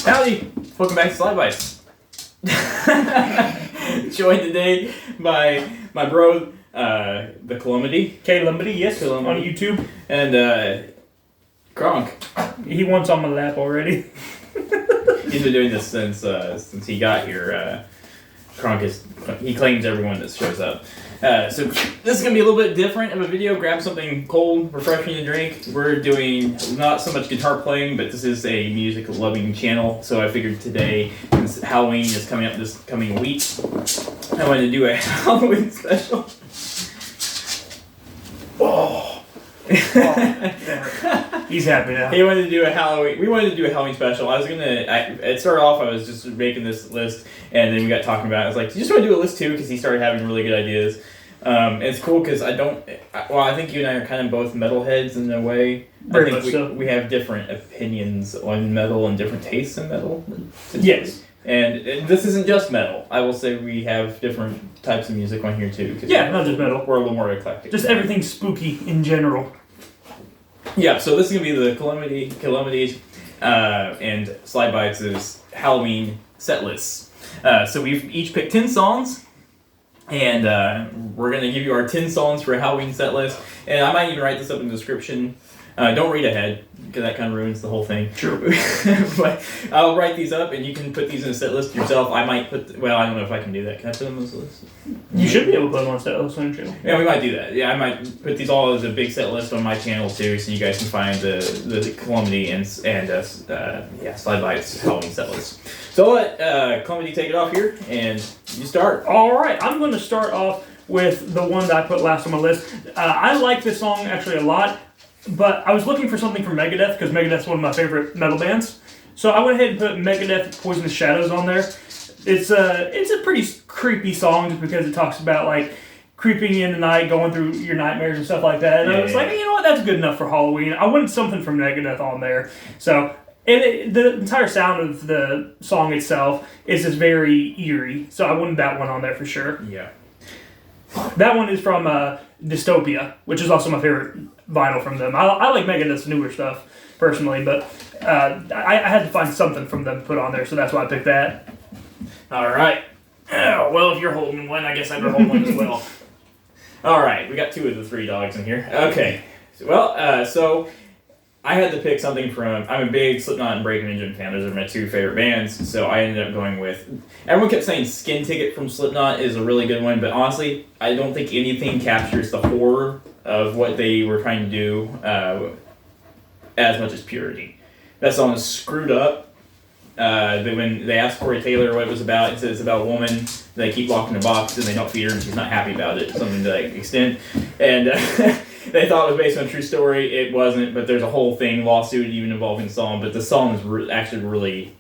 Howdy! Welcome back to SlydeBytes. Joined today by my bro, the Calumity. Calumity, yes, Calumity. On YouTube. And Kronk. He wants on my lap already. He's been doing this since he got here. Kronk he claims everyone that shows up. So this is going to be a little bit different of a video. Grab something cold, refreshing to drink. We're doing not so much guitar playing, but this is a music-loving channel. So I figured today, since Halloween is coming up this coming week, I wanted to do a Halloween special. He's happy now. He wanted to do a Halloween. We wanted to do a Halloween special. It started off, I was just making this list, and then we got talking about it. I was like, do you just want to do a list too? Because he started having really good ideas. It's cool because I think you and I are kind of both metalheads in a way. Very I much think so. we have different opinions on metal and different tastes in metal. Yes. And this isn't just metal. I will say we have different types of music on here too. Yeah, not just metal. We're a little more eclectic. Just everything spooky in general. Yeah, so this is going to be the Calumity and SlydeBytes' Halloween set lists. So we've each picked 10 songs, and we're going to give you our 10 songs for a Halloween set list. And I might even write this up in the description. Don't read ahead, because that kind of ruins the whole thing. True. But I'll write these up, and you can put these in a set list yourself. I might I don't know if I can do that. Can I put them on this list? You should be able to put them on set list on your channel. Yeah, we might do that. Yeah, I might put these all as a big set list on my channel too, so you guys can find the Calumity and SlydeBytes Halloween set list. So I'll let Calumity take it off here, and you start. All right, I'm going to start off with the one that I put last on my list. I like this song actually a lot, but I was looking for something from Megadeth because Megadeth's one of my favorite metal bands. So I went ahead and put Megadeth Poisonous Shadows on there. It's a pretty creepy song just because it talks about like creeping in the night, going through your nightmares and stuff like that. And I was like, you know what, that's good enough for Halloween. I wanted something from Megadeth on there. So the entire sound of the song itself is just very eerie. So I wanted that one on there for sure. Yeah. That one is from Dystopia, which is also my favorite vinyl from them. I like Megadeth's newer stuff personally, but I had to find something from them to put on there, so that's why I picked that. All right. Oh, well, if you're holding one, I guess I better hold one as well. All right, we got 2 of the 3 dogs in here. Okay. Well, so I had to pick something from. I'm a big Slipknot and Breaking Engine fan. Those are my 2 favorite bands. So I ended up going with. Everyone kept saying Skin Ticket from Slipknot is a really good one, but honestly, I don't think anything captures the horror of what they were trying to do as much as Purity. That song is screwed up. When they asked Corey Taylor what it was about, it says it's about a woman they keep locked in a box and they don't feed her and she's not happy about it. Something to that extent. And they thought it was based on a true story. It wasn't, but there's a whole thing, lawsuit even involving the song. But the song is actually really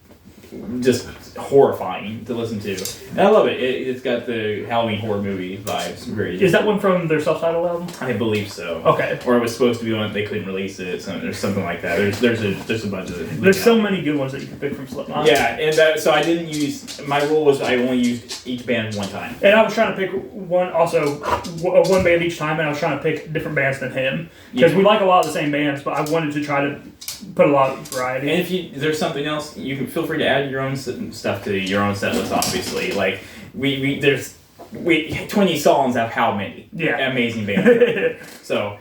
just horrifying to listen to. And I love it. It's got the Halloween horror movie vibes. Very. Is that one from their self-titled album? I believe so. Okay. Or it was supposed to be one, they couldn't release it. Or something like that. There's a bunch of it. There's so many good ones that you can pick from Slipknot. Yeah, and so I didn't use. My rule was I only used each band one time. And I was trying to pick one band each time, and I was trying to pick different bands than him because we like a lot of the same bands, but I wanted to try to put a lot of variety. And if there's something else, you can feel free to add your own stuff to your own set list. Obviously, like there's 20 songs of how many? Yeah, amazing bands. So,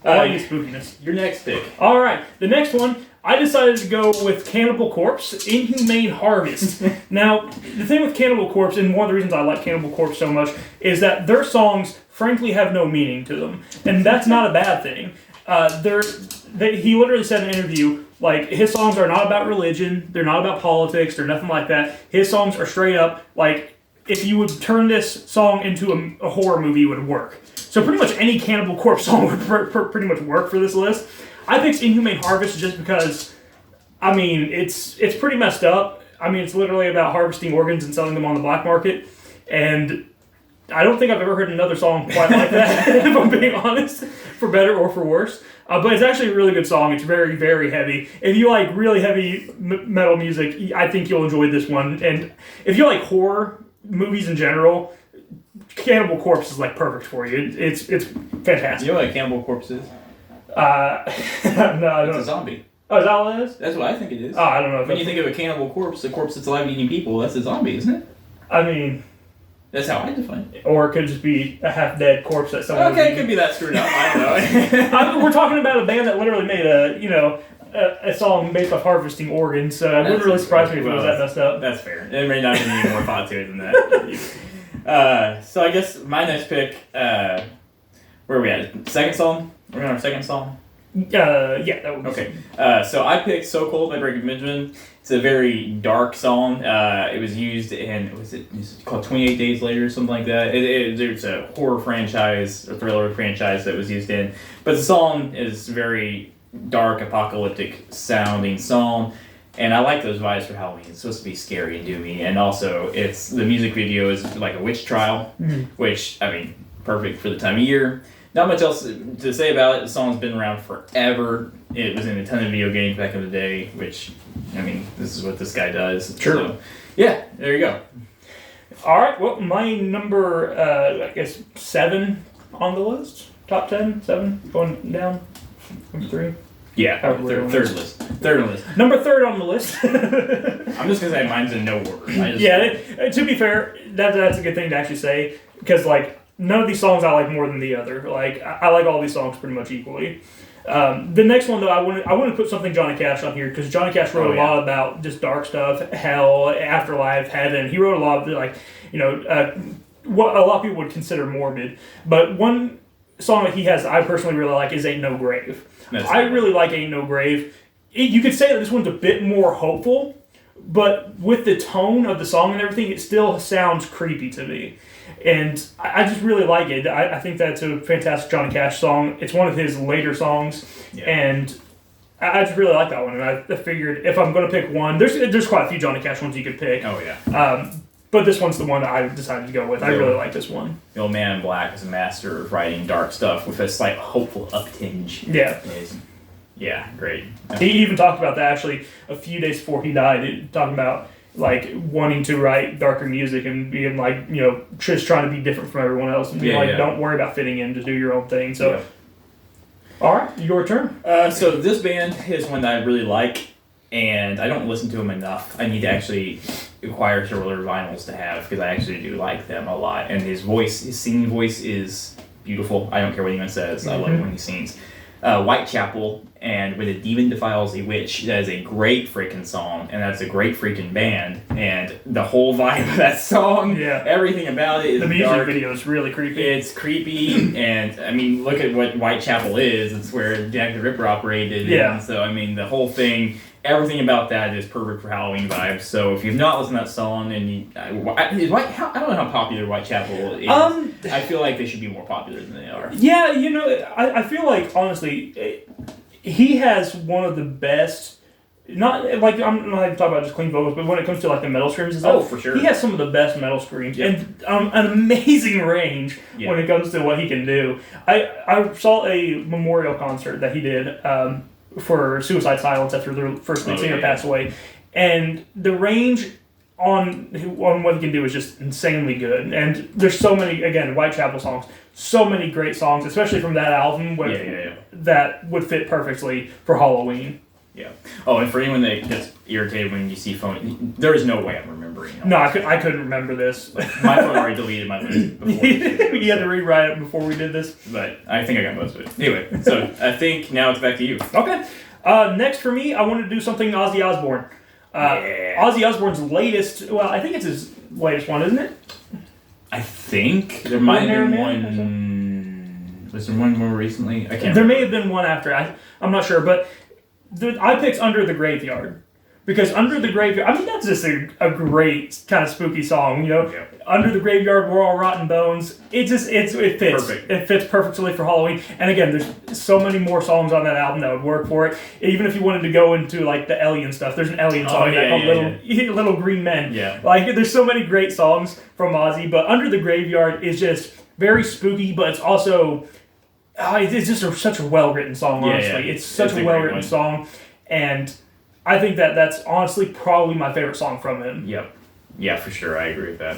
spookiness. Your next pick. All right, the next one. I decided to go with Cannibal Corpse, Inhumane Harvest. Now, the thing with Cannibal Corpse, and one of the reasons I like Cannibal Corpse so much, is that their songs, frankly, have no meaning to them. And that's not a bad thing. He literally said in an interview, like, his songs are not about religion, they're not about politics, they're nothing like that. His songs are straight up, like, if you would turn this song into a horror movie, it would work. So pretty much any Cannibal Corpse song would pretty much work for this list. I picked Inhumane Harvest just because, I mean, it's pretty messed up. I mean, it's literally about harvesting organs and selling them on the black market. And I don't think I've ever heard another song quite like that, if I'm being honest, for better or for worse. But it's actually a really good song. It's very, very heavy. If you like really heavy metal music, I think you'll enjoy this one. And if you like horror movies in general, Cannibal Corpse is like perfect for you. It's fantastic. You know what a Cannibal Corpse is? No, I don't. It's a zombie. Oh, is that what it is? That's what I think it is. Oh, I don't know. If when you think of a cannibal corpse, a corpse that's alive eating people, that's a zombie, isn't it? I mean... That's how I define it. Or it could just be a half-dead corpse that someone... Okay, it could be that screwed up. I don't know. We're talking about a band that literally made a song based off harvesting organs, so it wouldn't really surprise me if it was that messed up. That's fair. There may not be any more thought to it than that. So I guess my next pick, where are we at? Second song? We're on our second song? Yeah, that would be okay. So I picked So Cold by Breaking Benjamin. It's a very dark song. It was used in, is it called 28 Days Later or something like that? There's a horror franchise, a thriller franchise that was used in. But the song is very dark, apocalyptic sounding song. And I like those vibes for Halloween. It's supposed to be scary and doomy. And also, the music video is like a witch trial, which, I mean, perfect for the time of year. Not much else to say about it. The song's been around forever. It was in a ton of video games back in the day, which, I mean, this is what this guy does. Sure. So, yeah, there you go. All right, well, my number, I guess, 7 on the list. Top 10, 7, going down from 3. Yeah, third list. Third on the list. Number 3 on the list. I'm just going to say mine's in no order. To be fair, that's a good thing to actually say, because, like, none of these songs I like more than the other. Like, I like all these songs pretty much equally. The next one, though, I want to put something Johnny Cash on here, because Johnny Cash wrote a lot about just dark stuff, hell, afterlife, heaven. He wrote a lot of, like, what a lot of people would consider morbid. But one song that he has that I personally really like is Ain't No Grave. I really like Ain't No Grave. You could say that this one's a bit more hopeful, but with the tone of the song and everything, it still sounds creepy to me. And I just really like it. I think that's a fantastic Johnny Cash song. It's one of his later songs, and I just really like that one. And I figured if I'm going to pick one, there's quite a few Johnny Cash ones you could pick. Oh, yeah. But this one's the one that I decided to go with. I really like this one. The Old Man in Black is a master of writing dark stuff with a slight hopeful uptinge. Yeah. Yeah, great. He even talked about that actually a few days before he died, talking about like wanting to write darker music and being like, just trying to be different from everyone else and being don't worry about fitting in, just do your own thing. So, all right, your turn. So this band is one that I really like, and I don't listen to them enough. I need to actually acquire several other vinyls to have, because I actually do like them a lot. And his singing voice is beautiful. I don't care what anyone says. I love it when he sings. Whitechapel and When a Demon Defiles a Witch. That is a great freaking song, and that's a great freaking band. And the whole vibe of that song, everything about it is the music dark. video is really creepy. It's creepy, and I mean, look at what Whitechapel is. It's where Jack the Ripper operated. Yeah. And so, I mean, the whole thing, everything about that is perfect for Halloween vibes. So if you've not listened to that song, and I don't know how popular Whitechapel is. I feel like they should be more popular than they are. Yeah, I feel like, honestly, he has one of the best, not like, I'm not talking about just clean vocals, but when it comes to like the metal screams and stuff, for sure. He has some of the best metal screams and an amazing range when it comes to what he can do. I saw a memorial concert that he did for Suicide Silence after their first lead singer passed away, and the range on what he can do is just insanely good. And there's so many, again, Whitechapel songs, so many great songs, especially from that album, that would fit perfectly for Halloween. Yeah. Oh, and for anyone that gets irritated when you see phone, there is no way I'm remembering. No, I couldn't remember this. My phone already deleted my list before. You had to rewrite it before we did this. But I think I got most of it. Anyway, so I think now it's back to you. Okay. Next for me, I wanted to do something Ozzy Osbourne. Ozzy Osbourne's latest, well, I think it's his latest one, isn't it? I think there might have been one. Was there one more recently? I can't. There may have been one after. I'm not sure, but I picked Under the Graveyard. Because Under the Graveyard, I mean, that's just a great kind of spooky song, Under the Graveyard, We're All Rotten Bones. It fits. Perfect. It fits perfectly for Halloween. And again, there's so many more songs on that album that would work for it. Even if you wanted to go into like the Alien stuff, there's an Alien song called Little Green Men. Yeah. Like, there's so many great songs from Ozzy, but Under the Graveyard is just very spooky, but it's also, it's just such a well-written song, honestly. It's such a well-written song, and I think that's honestly probably my favorite song from him. Yep. Yeah, for sure. I agree with that.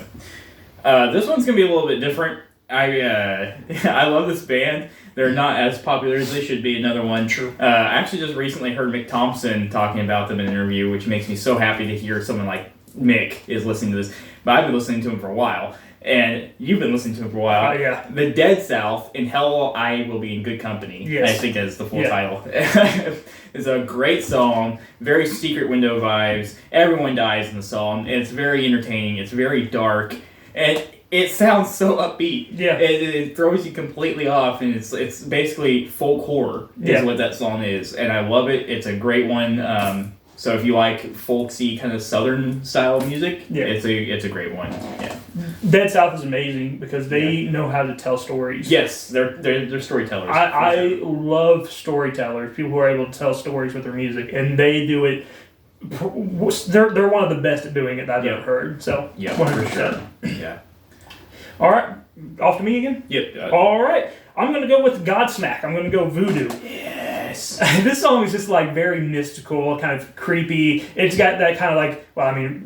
This one's going to be a little bit different. I love this band. They're not as popular as they should be. Another one. True. I actually just recently heard Mick Thompson talking about them in an interview, which makes me so happy to hear someone like Mick is listening to this. But I've been listening to him for a while, and you've been listening to him for a while. Yeah. The Dead South, In Hell I Will Be in Good Company. Yes. I think is the full title. It's a great song. Very Secret Window vibes. Everyone dies in the song. It's very entertaining. It's very dark, and it sounds so upbeat. Yeah. It throws you completely off, and it's basically folk horror is what that song is, and I love it. It's a great one. So if you like folksy kind of southern style music, it's a great one. Yeah. Dead South is amazing because they know how to tell stories. Yes, they're storytellers. I love storytellers, people who are able to tell stories with their music, and they do it. They're one of the best at doing it that I've ever heard. So 100%. For sure. Yeah. All right, off to me again? Yep. All right, I'm going to go with Godsmack. I'm going to go Voodoo. Yes. This song is just like very mystical, kind of creepy. It's got that kind of like,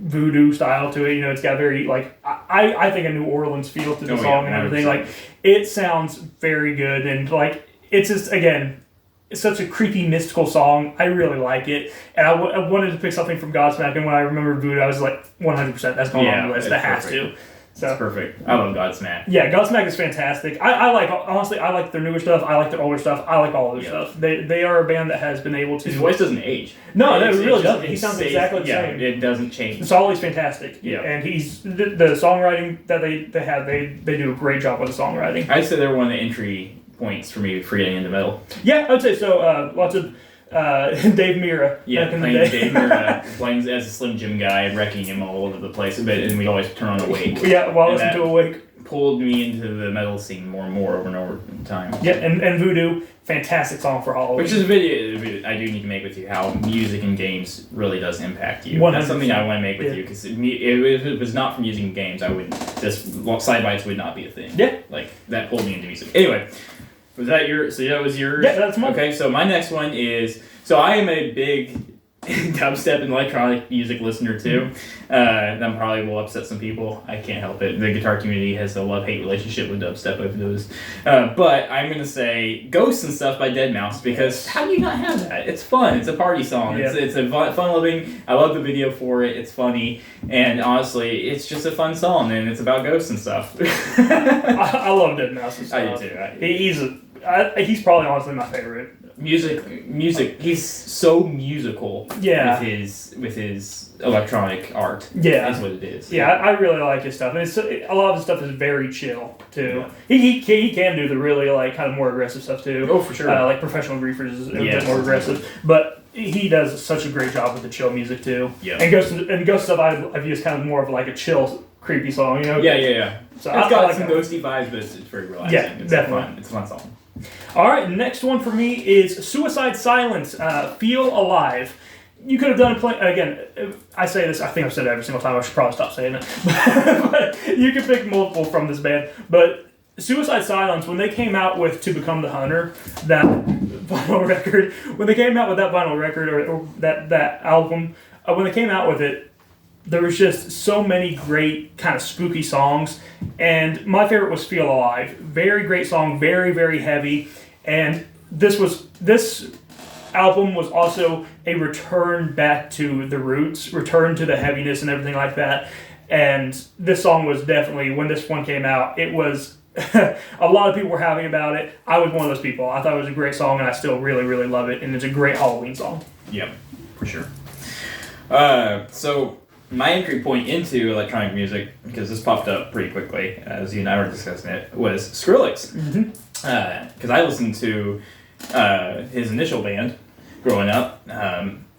voodoo style to it. You know, it's got very like, I think a New Orleans feel to the song and everything. Like, it sounds very good, and like, it's just, again, it's such a creepy, mystical song. I really like it. And I wanted to pick something from Godsmack, and when I remembered Voodoo, I was like, 100%, that's going on the list. That has to. So, that's perfect. I love Godsmack. Yeah, Godsmack is fantastic. I like their newer stuff. I like their older stuff. I like all of their stuff. They are a band that has been able to... His voice doesn't age. No, it really doesn't. He sounds exactly the same. Yeah, it doesn't change. It's always fantastic. Yeah. And he's the songwriting that they have, they do a great job with the songwriting. I'd say they're one of the entry points for me for getting into metal. Yeah, I would say so. Lots of Dave Mira. Yeah, playing Dave Mira, playing as a Slim Jim guy, wrecking him all over the place. And we'd always turn on Awake. Yeah, while listening to Awake. Pulled me into the metal scene more and more over and over time. Yeah, and Voodoo, fantastic song for Halloween. Which is a video I do need to make with you, how music and games really does impact you. 100%. That's something I want to make with you, because if it was not for music and games, SlydeBytes would not be a thing. Yeah. Like, that pulled me into music. Anyway. Was that yours? Yeah, that's mine. Okay, so my next one is... So I am a big dubstep and electronic music listener, too. That probably will upset some people. I can't help it. The guitar community has a love-hate relationship with dubstep, I've noticed. But I'm going to say Ghosts and Stuff by Deadmau5, because how do you not have that? It's fun. It's a party song. Yeah. It's a fun-loving... I love the video for it. It's funny. And honestly, it's just a fun song, and it's about ghosts and stuff. I love Deadmau5 stuff. I do, too. He's probably honestly my favorite. Music. He's so musical. Yeah. With his electronic art. Yeah, that's what it is. Yeah, I really like his stuff, and a lot of his stuff is very chill too. Yeah. He can do the really like kind of more aggressive stuff too. Oh, for sure. Like Professional Griefers is a bit more aggressive, but he does such a great job with the chill music too. Yeah. And Ghost Stuff I've used kind of more of like a chill, creepy song. You know. Yeah. So it's got some ghosty vibes, but it's very relaxing. Yeah, definitely. It's a fun song. All right, next one for me is Suicide Silence, Feel Alive. You could have done again, I say this, I think I've said it every single time, I should probably stop saying it. But you could pick multiple from this band. But Suicide Silence, when they came out with To Become the Hunter, that vinyl record, or that album, when they came out with it, there was just so many great kind of spooky songs, and my favorite was Feel Alive. Very great song, very, very heavy, and this album was also a return back to the roots, return to the heaviness and everything like that, and this song was definitely, when this one came out, it was, a lot of people were happy about it. I was one of those people. I thought it was a great song, and I still really, really love it, and it's a great Halloween song. Yep, for sure. So... my entry point into electronic music, because this popped up pretty quickly, as you and I were discussing it, was Skrillex. Because I listened to his initial band growing up,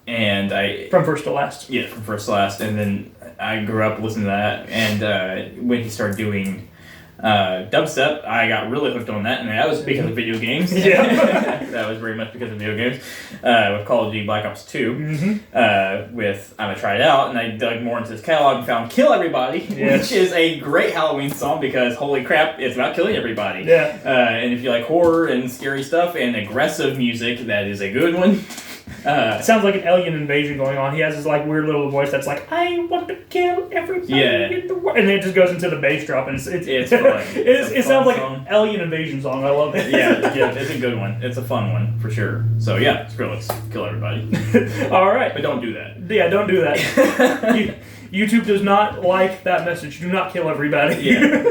and I... From First to Last. Yeah, From First to Last, and then I grew up listening to that, and when he started doing dubstep, I got really hooked on that, and that was because of video games. Yeah. That was very much because of video games. With Call of Duty Black Ops 2, I'm gonna try it out, and I dug more into his catalog and found Kill Everybody, which is a great Halloween song because, holy crap, it's about killing everybody. Yeah. And if you like horror and scary stuff and aggressive music, that is a good one. It sounds like an alien invasion going on. He has this like weird little voice that's like, I want to kill everybody in the world. And then it just goes into the bass drop, and it's fun. It sounds like an alien invasion song. I love it. yeah, it's a good one. It's a fun one, for sure. So yeah, Skrillex, kill everybody. All right. But don't do that. Yeah, don't do that. YouTube does not like that message. Do not kill everybody. Yeah.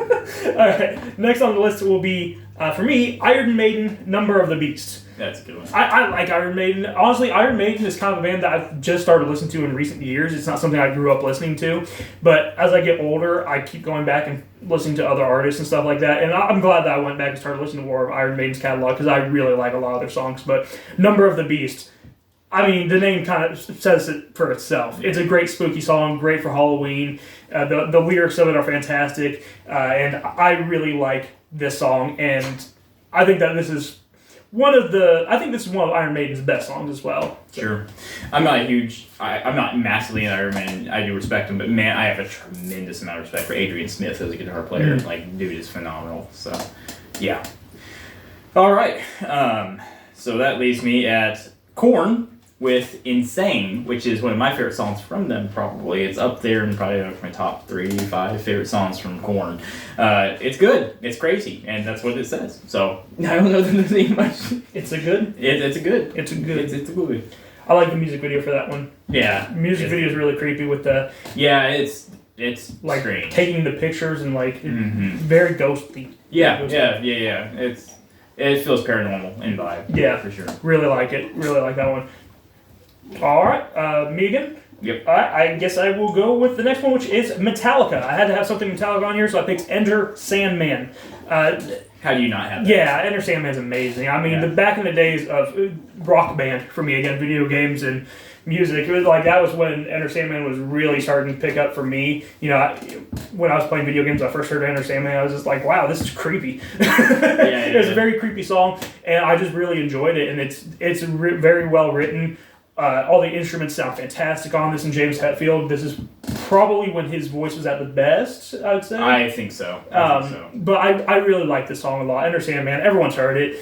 All right. Next on the list will be, for me, Iron Maiden, Number of the Beast. That's a good one. I like Iron Maiden. Honestly, Iron Maiden is kind of a band that I've just started listening to in recent years. It's not something I grew up listening to. But as I get older, I keep going back and listening to other artists and stuff like that. And I'm glad that I went back and started listening to more of Iron Maiden's catalog because I really like a lot of their songs. But Number of the Beast, I mean, the name kind of says it for itself. It's a great spooky song, great for Halloween. The lyrics of it are fantastic. And I really like this song. And I think that this is one of Iron Maiden's best songs as well. Sure. I'm not massively an Iron Maiden. I do respect him, but man, I have a tremendous amount of respect for Adrian Smith as a guitar player. Mm-hmm. Like, dude is phenomenal. So, yeah. All right. So that leaves me at Korn with Insane, which is one of my favorite songs from them, probably. It's up there and probably my top 3-5 favorite songs from Korn. It's good. It's crazy. And that's what it says. So, I don't know that there's much. It's a good? It's a good. It's a good. It's a good. I like the music video for that one. Yeah. The music video is really creepy with the... Yeah, it's like strange. Taking the pictures and like, very ghostly. Yeah. It feels paranormal in vibe. Yeah. For sure. Really like it. Really like that one. All right, Megan. Yep. All right, I guess I will go with the next one, which is Metallica. I had to have something Metallica on here, so I picked Enter Sandman. How do you not have that? Yeah, Enter Sandman's amazing. I mean, the back in the days of Rock Band, for me, again, video games and music, it was like that was when Enter Sandman was really starting to pick up for me. You know, when I was playing video games, I first heard Enter Sandman, I was just like, wow, this is creepy. It was a very creepy song, and I just really enjoyed it, and it's very well written. All the instruments sound fantastic on this, and James Hetfield, this is probably when his voice was at the best, I would say. I think so. But I really like this song a lot. Enter Sandman, everyone's heard it.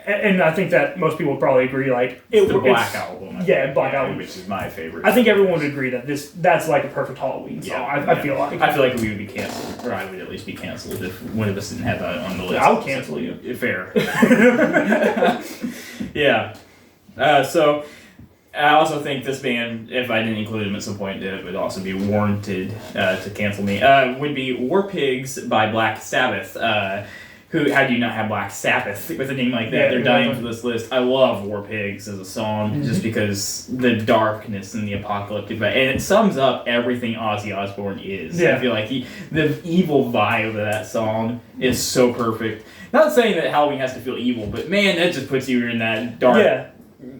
And I think that most people would probably agree, like... It's the Black Album. Black Album. Which is my favorite. I think everyone would agree that that's like a perfect Halloween song, I feel like. I feel like we would be canceled, or I would at least be canceled if one of us didn't have that on the list. I would cancel you. Fair. Yeah. So... I also think this band, if I didn't include them at some point, it would also be warranted to cancel me. Would be War Pigs by Black Sabbath. How do you not have Black Sabbath with a name like that? They're dying for this list. I love War Pigs as a song just because the darkness and the apocalyptic vibe. And it sums up everything Ozzy Osbourne is. Yeah. I feel like the evil vibe of that song is so perfect. Not saying that Halloween has to feel evil, but man, that just puts you in that dark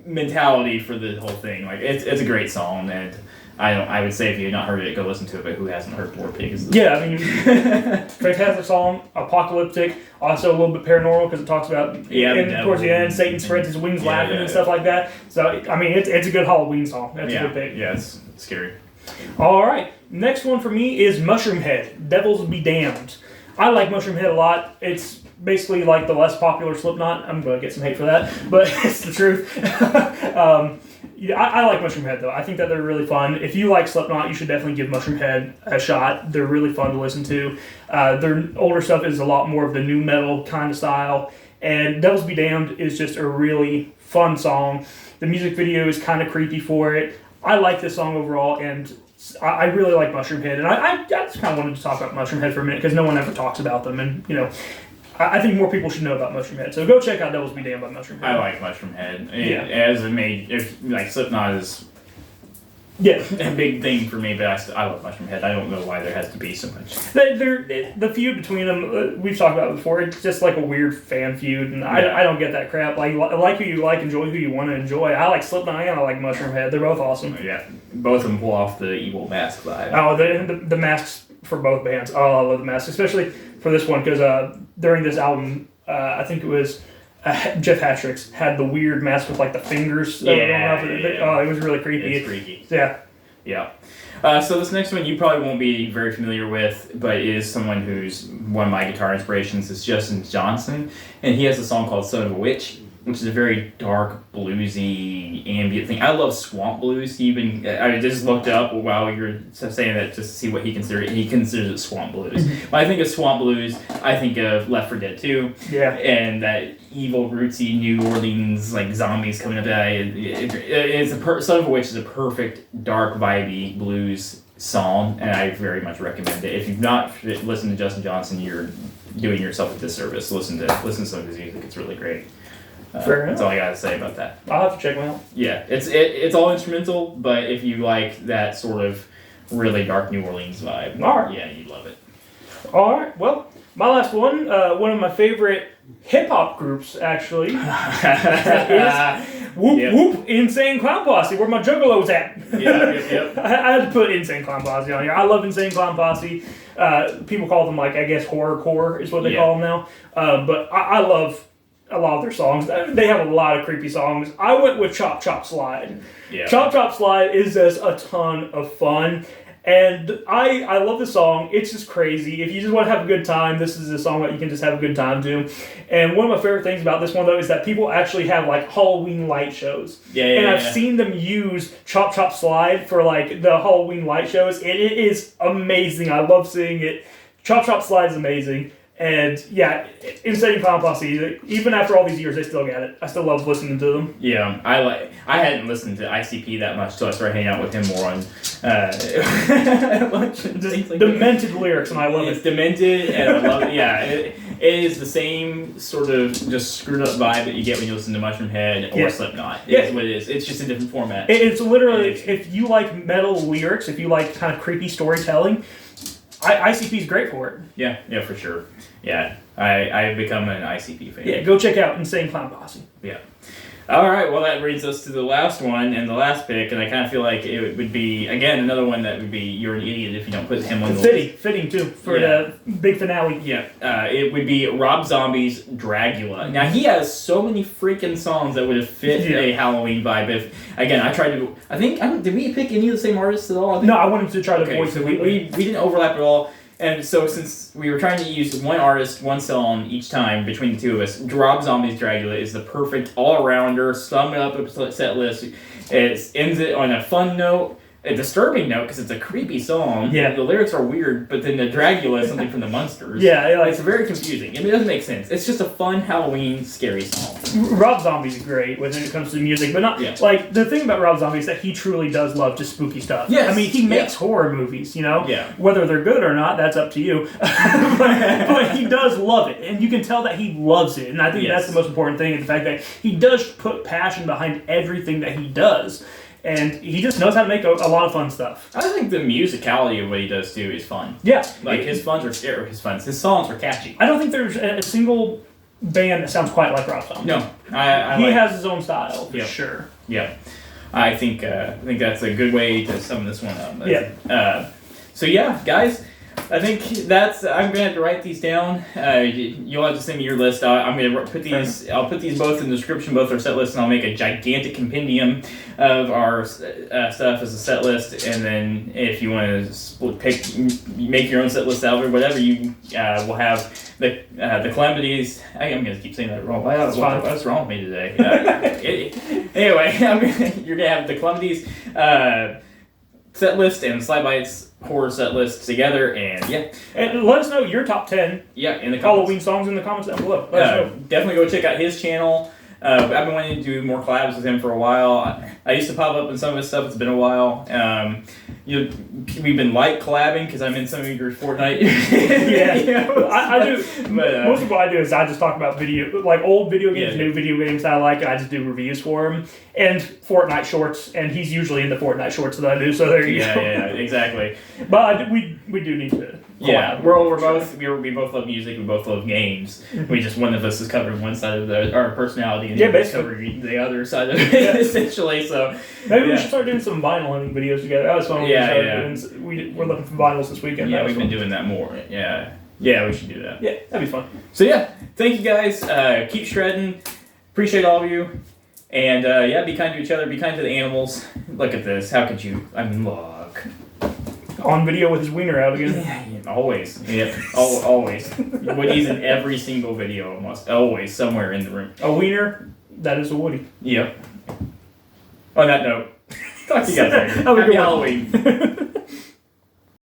mentality for the whole thing. Like it's a great song, and I would say if you've not heard it, go listen to it. But who hasn't heard War Pigs? Yeah, I mean, fantastic song, apocalyptic, also a little bit paranormal because it talks about towards the end, Satan spreads his wings laughing and stuff like that. So I mean, it's a good Halloween song. That's a good pick. Yeah, it's scary. All right, next one for me is Mushroomhead. Devils Be Damned. I like Mushroomhead a lot. It's basically like the less popular Slipknot. I'm going to get some hate for that, but it's the truth. I like Mushroomhead, though. I think that they're really fun. If you like Slipknot, you should definitely give Mushroomhead a shot. They're really fun to listen to. Their older stuff is a lot more of the nu metal kind of style, and Devils Be Damned is just a really fun song. The music video is kind of creepy for it. I like this song overall, and I really like Mushroomhead, and I just kind of wanted to talk about Mushroomhead for a minute because no one ever talks about them, and I think more people should know about Mushroomhead. So go check out Devils Be Damned by Mushroomhead. I like Mushroomhead. If Slipknot is a big thing for me, but I love Mushroomhead. I don't know why there has to be so much. The feud between them, we've talked about it before. It's just like a weird fan feud, and I don't get that crap. Like who you like, enjoy who you want to enjoy. I like Slipknot and I like Mushroomhead. They're both awesome. Yeah, both of them pull off the evil mask vibe. Oh, the masks for both bands. Oh, I love the masks, especially for this one because during this album, I think it was Jeff Hattricks had the weird mask with like the fingers. Oh, it was really creepy. It's freaky. Yeah. So this next one you probably won't be very familiar with, but is someone who's one of my guitar inspirations is Justin Johnson, and he has a song called "Son of a Witch." which is a very dark, bluesy, ambient thing. I love swamp blues. I just looked up while you were saying that just to see what he considers. He considers it swamp blues. When I think of swamp blues, I think of Left 4 Dead 2. Yeah. And that evil, rootsy New Orleans, like zombies coming up. Son of a Witch is a perfect, dark, vibey blues song, and I very much recommend it. If you've not listened to Justin Johnson, you're doing yourself a disservice. Listen to some of his music; it's really great. Fair enough. That's all I gotta say about that. I'll have to check them out. Yeah, it's all instrumental, but if you like that sort of really dark New Orleans vibe, yeah, you love it. All right, well, my last one, one of my favorite hip hop groups actually, is Whoop Whoop Insane Clown Posse, where my Juggalo's at. Yep. I had to put Insane Clown Posse on here. I love Insane Clown Posse. People call them, like, I guess horrorcore is what they call them now. But I love a lot of their songs. They have a lot of creepy songs. I went with Chop Chop Slide. Yeah. Chop Chop Slide is just a ton of fun. And I love the song. It's just crazy. If you just want to have a good time, this is a song that you can just have a good time to. And one of my favorite things about this one, though, is that people actually have, like, Halloween light shows. And I've seen them use Chop Chop Slide for, like, the Halloween light shows. And it is amazing. I love seeing it. Chop Chop Slide is amazing. And yeah, Insane Clown Posse, even after all these years, they still got it. I still love listening to them. Yeah, I hadn't listened to ICP that much till I started hanging out with him more on demented lyrics, and I love it's it. Demented, and I love it. Yeah, it is the same sort of just screwed up vibe that you get when you listen to Mushroomhead or Slipknot. It's what it is. It's just a different format. It's literally, if you like metal lyrics, if you like kind of creepy storytelling, ICP is great for it. Yeah, for sure. Yeah, I've become an ICP fan. Yeah, go check out Insane Clown Posse. Yeah. All right, well, that brings us to the last one and the last pick, and I kind of feel like it would be, again, another one that would be you're an idiot if you don't put him on the list. Fitting, too, for the big finale. Yeah, it would be Rob Zombie's Dragula. Now, he has so many freaking songs that would have fit a Halloween vibe. Did we pick any of the same artists at all? No, I wanted to try to avoid so we didn't overlap at all. And so since we were trying to use one artist, one song each time between the two of us, Rob Zombie's Dragula is the perfect all-arounder, sum up a set list. It ends it on a fun note, a disturbing note because it's a creepy song. Yeah. The lyrics are weird, but then the Dragula is something from the Munsters. Yeah. It's very confusing. I mean, it doesn't make sense. It's just a fun Halloween scary song. Rob Zombie's great when it comes to music, but not like the thing about Rob Zombie is that he truly does love just spooky stuff. Yes. I mean, he makes horror movies, Yeah. Whether they're good or not, that's up to you. but he does love it, and you can tell that he loves it, and I think that's the most important thing, is the fact that he does put passion behind everything that he does. And he just knows how to make a lot of fun stuff. I think the musicality of what he does too is fun. Yeah. Like his songs are catchy. I don't think there's a single band that sounds quite like Rob Zombie. No. He has his own style, for sure. Yeah. I think that's a good way to sum this one up. Yeah. So yeah, guys, I think I'm gonna have to write these down. You'll have to send me your list. I'm gonna put these. I'll put these both in the description, both our set lists, and I'll make a gigantic compendium of our stuff as a set list. And then if you want to make your own set list out or whatever, you will have the calamities. I'm gonna keep saying that wrong. What's wrong with me today? Anyway, you're gonna have the calamities set list and SlydeBytes horror set list together, and and let us know your top 10 in the Halloween songs in the comments down below. Let us know. Definitely go check out his channel. I've been wanting to do more collabs with him for a while. I used to pop up in some of his stuff. It's been a while. We've been collabing because I'm in some of your Fortnite. I do. But, most of what I do is I just talk about old video games, new video games that I like, and I just do reviews for him. And Fortnite shorts, and he's usually in the Fortnite shorts that I do, so there you go. Yeah, exactly. But we do need to collab. We both love music, we both love games. We just, one of us is covering one side of our personality, and the other covering the other side of it, essentially. So maybe we should start doing some vinyl hunting videos together. That was fun. We're looking for vinyls this weekend. Yeah, we've been doing that more. Yeah, we should do that. Yeah, that'd be fun. So thank you guys. Keep shredding. Appreciate all of you. And be kind to each other. Be kind to the animals. Look at this. How could you? I mean, look. On video with his wiener out again. Yeah, always. Yep. Always. Woody's in every single video almost. Always somewhere in the room. A wiener That is a Woody. Yep. On that note, talk to you guys later. Have a Happy good one. Halloween.